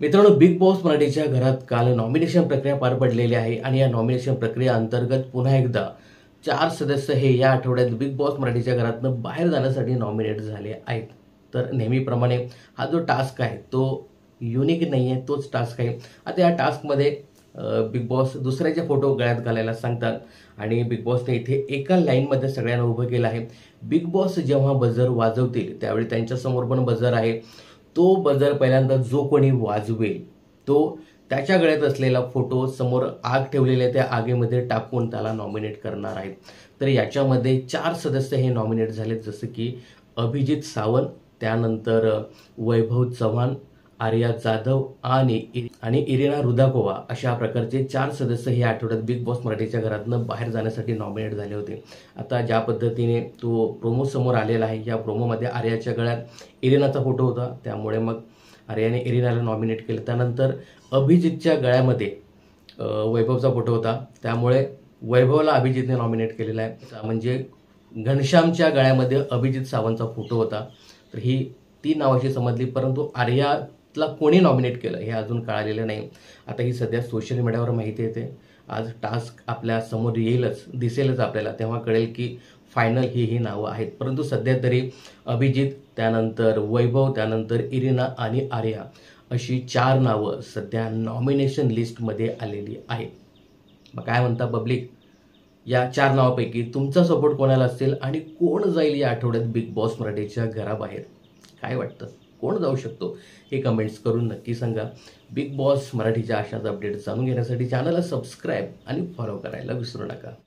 मित्रांनो, big boss मराठीच्या घरात काल नॉमिनेशन प्रक्रिया पार पडलेली आहे आणि या नॉमिनेशन प्रक्रिया अंतर्गत पुन्हा एकदा 4 सदस्य हे या आठवड्यात बिग बॉस मराठीच्या घरातनं बाहेर जाण्यासाठी नॉमिनेट झाले आहेत. तर नेहमीप्रमाणे हा जो टास्क आहे तो युनिक नाही आहे, तोच टास्क आहे. आता या टास्कमध्ये बिग बॉस दुसऱ्याचे फोटो गळ्यात घालायला सांगतात आणि बिग बॉसने इथे एका लाईनमध्ये सगळ्यांना उभं केलं आहे. बिग बॉस जेव्हा बजर वाजवतील त्यावेळी त्यांच्यासमोर पण बजर आहे. तो बजर पहिल्यांदा जो कोणी वाजवेल तो त्याच्या गळ्यात असलेला फोटो समोर आग ठेवलेल्या त्या आगीमध्ये टाकून त्याला नॉमिनेट करणार आहेत. तर याच्यामध्ये 4 सदस्य हे नॉमिनेट झालेत, जसं की अभिजित सावंत, त्यानंतर वैभव चव्हाण, आर्या जाधव आणि इरिना रुदाकोवा अशा प्रकारचे 4 सदस्य हे आठवड्यात बिग बॉस मराठीच्या घरातनं बाहेर जाण्यासाठी नॉमिनेट झाले होते. आता ज्या पद्धतीने तो प्रोमो समोर आलेला आहे, या प्रोमोमध्ये आर्याच्या गळ्यात इरिनाचा फोटो होता, त्यामुळे मग आर्याने इरिनाला नॉमिनेट केलं. त्यानंतर अभिजितच्या गळ्यामध्ये वैभवचा फोटो होता, त्यामुळे वैभवला अभिजितने नॉमिनेट केलेला आहे. म्हणजे घनश्यामच्या गळ्यामध्ये अभिजित सावंतचा फोटो होता. तर ही 3 नावाची समजली, परंतु आर्याला कोणी नॉमिनेट केलं हे अजून कळालेलं नाही. आता ही सध्या सोशल मीडियावर माहिती येते. आज टास्क आपल्या समोर येईलच, दिसेलच आपल्याला, तेव्हा कळेल की फायनल ही नावं आहेत. परंतु सध्या तरी अभिजित, त्यानंतर वैभव, त्यानंतर इरिना आणि आर्या अशी 4 नावं सध्या नॉमिनेशन लिस्टमध्ये आलेली आहेत. मग काय म्हणता पब्लिक, या 4 नावापैकी तुमचा सपोर्ट कोणाला असेल आणि कोण जाईल या आठवड्यात बिग बॉस मराठीच्या घराबाहेर? काय वाटतं, कोण जाऊ शकतो हे कमेंट्स करून नक्की सांगा. बिग बॉस मराठीच्या अशाच अपडेट्स जाणून घेण्यासाठी चॅनलला सबस्क्राईब आणि फॉलो करायला विसरू नका.